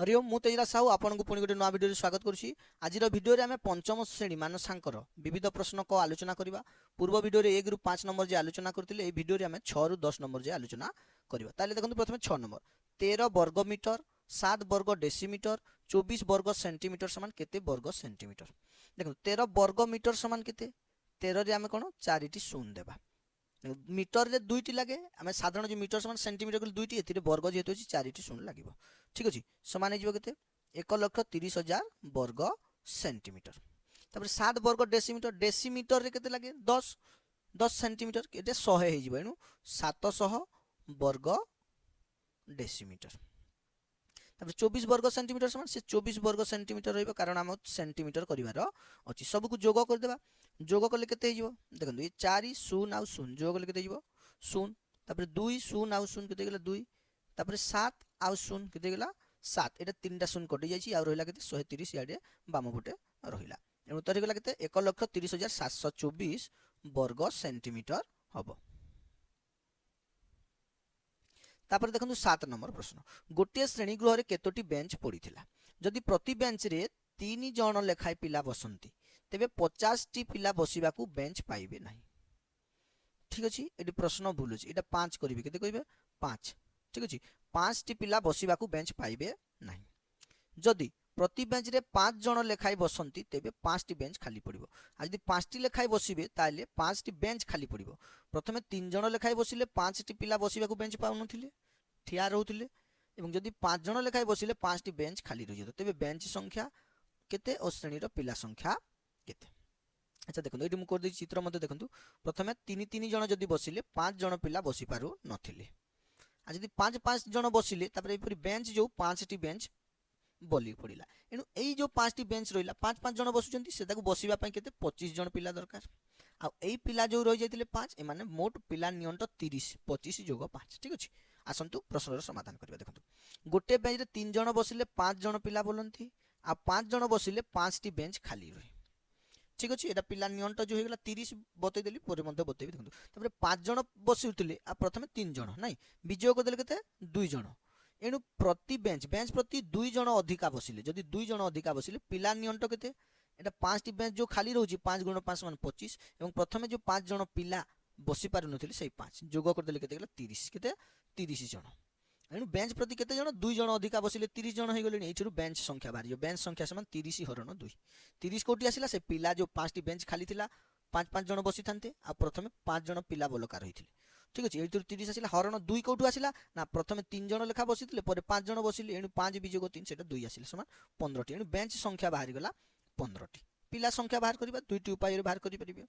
हरिओम मु तेजरा साहू आपको पुणी गोटे नुआ भिडियो स्वागत करुच्ची। आज भिडियो आम पंचम श्रेणी मानसांकर विविध प्रश्न को आलोचना करवा। पूर्व भिडियो 1 ରୁ 5 नंबर जे आलोचना करते ये भिडियो आम 6 ରୁ 10 नंबर जे आलोचना करवा। ताले देखो प्रथम 6 नंबर 13 वर्ग मीटर 7 वर्ग डेसीमीटर 24 वर्ग सेंटीमीटर समान केते वर्ग सेंटीमीटर। देखो 13 वर्ग मीटर समान केते 13 रे आम कौन 4 शून्य देवा। मीटर रे दुईटी लगे आम साधारण जो मीटर समान सेंटीमीटर दुईटी ए वर्ग जेहेतु 4 शून्य लगे। ठीक अच्छे समान होते 1,30,000 वर्ग सेंटीमीटर। तापर 7 वर्ग डेसीमीटर डेसीमीटर रे केते लगे 10 सेंटीमीटर ये 100 हो 700 वर्ग डेसीमीटर। तापर 24 वर्ग सेंटीमीटर समान से 24 वर्ग सेंटीमीटर रहिबो कारण आम सेंटीमीटर करिवार अछि। सब को जोग कर देबा। जोग कले केते हिजो देखंतु ये 4 शून्य आउ शून्य जोग कले केते हिजो शून्य। तापर 2 शून्य आउ शून्य केते गेला 2। तापर 7 आउ शून्य केते गेला 7 एटा तीनटा शून्य कटि जाइछि आ रहिला केते 130 याडे बाम पटे रहिला। एनु उत्तर गेला केते 1,30,724 वर्ग सेंटीमीटर हबो। तापर देखंतु 7 नंबर प्रश्न गोटे श्रेणी गृह रे केतोटी बेंच पड़ीथिला। जदि प्रति बेंच रे 3 जण लेखाय पिला बसंती तेबे 50 टी पिला बसिबाकू बेंच पाइबे नाही। ठीक अछि एडी प्रश्न भूल अछि एटा 5 करिवे केते कहिबे 5। ठीक अछि 5 टी पिला बसिबाकू बेंच पाइबे नाही। जदि प्रति बेंच रे 5 जण लेखाय बसंती तेबे 5 टी बेंच खाली पड़िबो। आ जदि 5 टी लेखाय बसिबे ताले 5 टी बेंच खाली पड़िबो। प्रथमे 3 जण लेखाय बसिले 5 टी पिला बसिबाकू बेंच पाउनथिले ठिया रहउथिले एवं जदि 5 जण लेखाय बसिले 5 टी बेंच खाली रहि जतो तेबे बेंच संख्या केते और श्रेणी रो पिला संख्या केते। अच्छा देखो ये कर दी चित्र मत देखो प्रथमे 3 जण जदि बसिले 5 जण पिला बसी पारु नथिले। आ जदि 5 जण बसिले तापर एपरि बेंच जो 5 टी बेंच बली पड़िला एनु एई जो 5 टी बेंच रहिला 5 जण बसुचंती से ताकू बसिबा पई केते 25 जण पिला दरकार। आ एई पिला जो रहि जाइतिले 5 ए माने मोट पिला नियंट 30 25 जोग 5। ठीक अछि आसंतु प्रश्नर समाधान करबा। देखंतु गोटे बेंच रे 3 जण बसिले 5 जण पिला बोलंती आ 5 जण बसिले 5 टी बेंच खाली रही। ठीक अच्छे एटा पिला नियंट जो होगला 30 बतई देली पर मध्य बतई देखो। तापर 5 जण बसिउतिले आ प्रथमे 3 जण नाही विजोग देले केते 2 जण। एनु प्रति बेंच बेंच प्रति 2 जण अधिका बसिले जदि 2 जण अधिका बसिले पिला नियंट केते एटा 5 टी बेंच जो खाली रहउची 5 × 5 = 25 एवं प्रथमे जो 5 जण पिला बसी पारु नथिले सेई 5 जोग कर देले केते गेला 30 केते 30 जण। एनु बेंच प्रति केते जण 2 जण अधिका बसिले 30 जण हो गले। एठिरु बेंच संख्या बाहर बेंच संख्या समान 30 हरण 2। 30 कोटी आसिला से पिला जो 5 टी बेंच खाली थिला 5 जण बसी थांते आ प्रथमे 5 जण पिला बोलका रहिथिले। ठीक अछि एठिरु 30 आसिला हरण 2 कोटु आसिला ना प्रथमे 3 जण लेखा बसिथिले पर 5 जण बसिले एनु 5 विजोग 3 सेटा 2 आसिला समान 15 टी। एनु बेंच संख्या बाहर गला 15 टी। पिला संख्या बाहर करबा दुईटी उपाय रे बाहर करि परिबे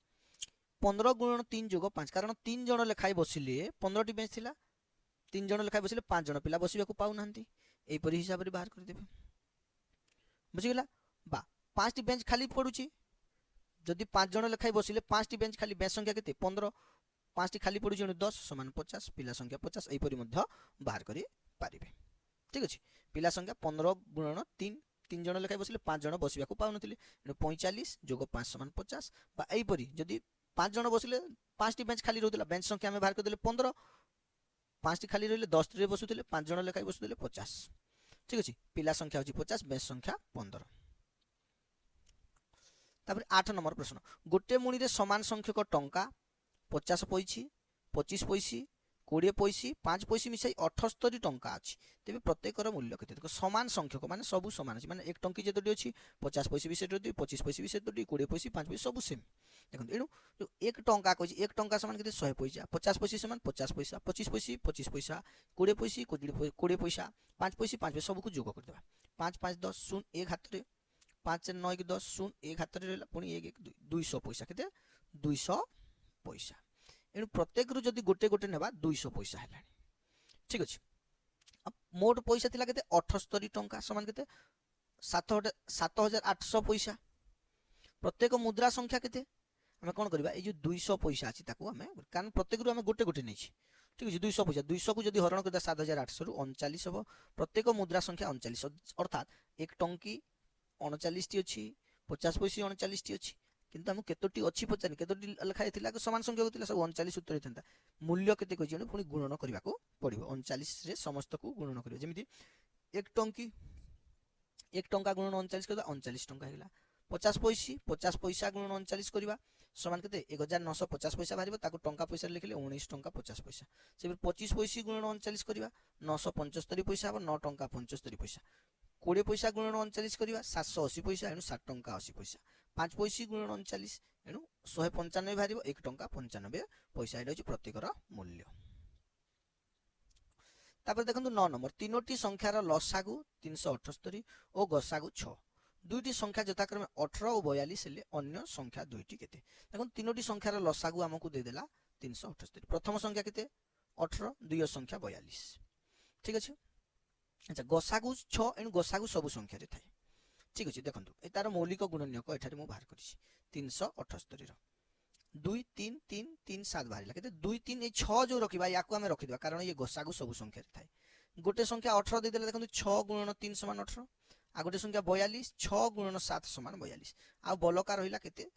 15 × 3 जोग 5 कारण 3 जण लेखाय बसिले 15 टी बेंच थिला 3 जण लेखाय बसिले 5 जण पिला बसिबाकू पाउ नांती एई परि हिसाब रे बाहर कर देबे। बुझि गेला बा 5 टी बेंच खाली पडुची जदि 5 जण लेखाय बसिले 5 टी बेंच खाली बेंच संख्या केते 15 5 टी खाली पडुची 10 समान 50 पिला संख्या 50 एई परि मध्य बाहर करि पारिबे। ठीक अछि पिला संख्या 15 × 3 3 जण लेखाय बसिले 5 जण बसिबाकू पाउ नथिले 45 + 5 = 50 बा एई परि जदि 5 जण बसिले 5 टी बेंच खाली रहउतला बेंच संख्या हम बाहर कर देले 15 5 टी खाली रहिले 10 रे बसुथिले 5 जण लेखाय बसुथिले 50। ठीक अछि पिला संख्या होची 50 बेंच संख्या 15। तापर 8 नंबर प्रश्न गोटे मुणी रे समान संख्यक टंका 50 पैसी 25 पैसी 20 पैसी 5 पैसी मिसाई 78 टंका अछि तेबे प्रत्येकर मूल्य केते। देखो समान संख्यक माने सब समान अछि माने 1 टंकी जेतोटी अछि 50 पैसी भी सेतोटी 25 पैसी भी सेतोटी 20 पैसी 5 पैसी सब सेम। देखो एनु जो 1 टंका कहछि 1 टंका समान केते 100 पैसा 50 पैसी समान 50 पैसा 25 पैसी 25 पैसा 20 पैसी 20 पैसा 5 पैसी 5 पैसा सब को जोग कर देबा 5 5 10 0 1 हाथ रे 5 9 10 0 1 हाथ रे रहला पुनी 1 1 200 पैसा केते 200 पैसा। एनु प्रत्येक रु जदि गोटे गोटे नेबा 200 पैसा हेलानी। ठीक अछि अब मोट पैसा थिला केते 78 टंका समान केते 7800 पैसा। प्रत्येक मुद्रा संख्या केते हमें कोन करबा ए जो 200 पैसा अछि ताको हमें कारण प्रत्येक रु हमें गोटे गोटे नै छी। ठीक अछि 200 पैसा 200 को जदि हरण करदा 7800 रु 39 हबो प्रत्येक मुद्रा संख्या 39 अर्थात 1 टंकी 39 टी अछि 50 पैसा 39 टी अछि किंतु हम केतोटी अछि पचानि केतोटी लेखा थिला समान संख्या होतिला सब 39 उत्तर हेतंता मूल्य केते कहि पुनी गुणन करबा को पड़िबो 39 रे समस्त को गुणन करियो जेमिति 1 टंकी एक टंका गुणन 39 करबा 39 टंका हेगला 50 पैसा गुणन 39 करबा समान केते 1950 पैसा बाहरिबो ताको टंका पैसा लिखले 19 टंका 50 पैसा से 25 पैसा गुणन 39 करबा 975 पैसा हबो 9 टंका 75 पैसा 20 पैसा गुणन 39 करबा 780 पैसा एनु 7 टंका 80 पैसा 5 पैसा गुणन 39 एनु 195 बाहरिबो 1 टंका 95 पैसा एटा होची प्रत्येकर मूल्य। तापर देखंतु 9 नंबर तीनोटी संख्यार लसागु 378 और गसागु 6 दुईटी संख्या यथाक्रमे 18 और 42 हेले अन्य संख्या दुईटी केते देखो तीनोटी संख्यार लसागु हमकु दे देला 378 प्रथम संख्या केते 18 द्वितीय संख्या 42 ठीक अछि। अच्छा गसागु 6 एनु गसागु सब संख्या रे थाए ठीक अछि देखंतु ए तार मौलिक गुणनक एठारे मु बाहर करिछि 378 रो 2 3 3 3 7 बाहरिला केते 2 3 ए 6 जो रखिबा याकु हमें रखि दिबा कारण ये गसागु सब संख्या रे थाए गोटे संख्या 18 दे देला देखंतु 6 गुणन 3 समान 18 आ गोटे संख्या 42 6 गुणन 7 समान 42 आ बलका रहिला केते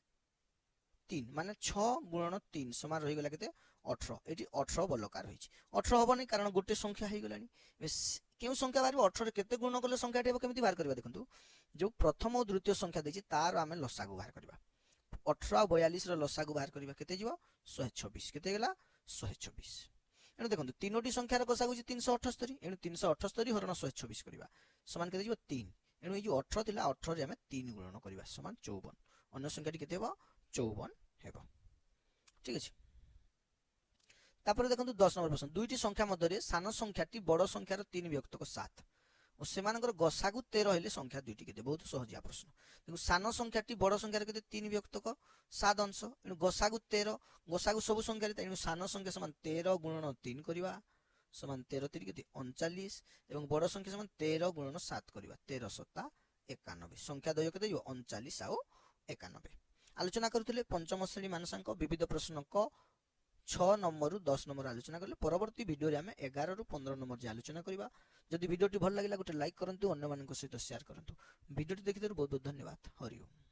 3 माने 6 गुणन 3 समान रहि गेला केते 18 एटी 18 बलका रहिछि 18 हबनी कारण गोटे संख्या हे गेलानी केउ संख्या बारे 18 रे केते गुणन करले संख्या हेबो केमिति बाहर करबा देखंतु जो प्रथम और द्वितीय संख्या देछि तार आमे लसागु बाहर करबा 18 और 42 रो लसागु बाहर करबा केते जिवो 126 केते गेला 126 एनु देखंतु तीनोटी संख्यार गसागु 378 एनु 378 हरण 126 करबा समान केते जिवो 3 एनु ए जो 18 थिला 18 रे हमें 3 गुणन करबा समान 54 अन्य संख्याटी केते हेबो 54 हेबो ठीक अछि। तापर देखंतु 10 नंबर प्रश्न दुईटी संख्या मध्य रे सान संख्याटी बड़ संख्यार 3 विभक्तक 7 और सेमानकर गसागु 13 हेले संख्या दुईटी केते बहुत सहजिया प्रश्न देखो सान संख्याटी बड़ संख्यार केते 3 विभक्तक 7 अंश एनु गसागु 13 गसागु सब संख्या रे एनु सान संख्या समान 13 गुणन 3 करबा समान 13 3 केते 39 एवं बड़ संख्या समान 13 गुणन 7 करबा 13 7 91 संख्या द्वय केते जो 39 आ 91 आलोचना करूथिले पंचम श्रेणी मानसांक विविध प्रश्न क 6 नंबर रु 10 नंबर आलोचना करले परवर्ती वीडियो रे हमें 11 रु 15 नंबर जे आलोचना करबा जदि वीडियोटी भल लागिला गोटे लाइक करंतु अन्य मानक सहित शेयर करंतु वीडियोटी देखिथिबारु बहुत बहुत धन्यवाद हरि ओम।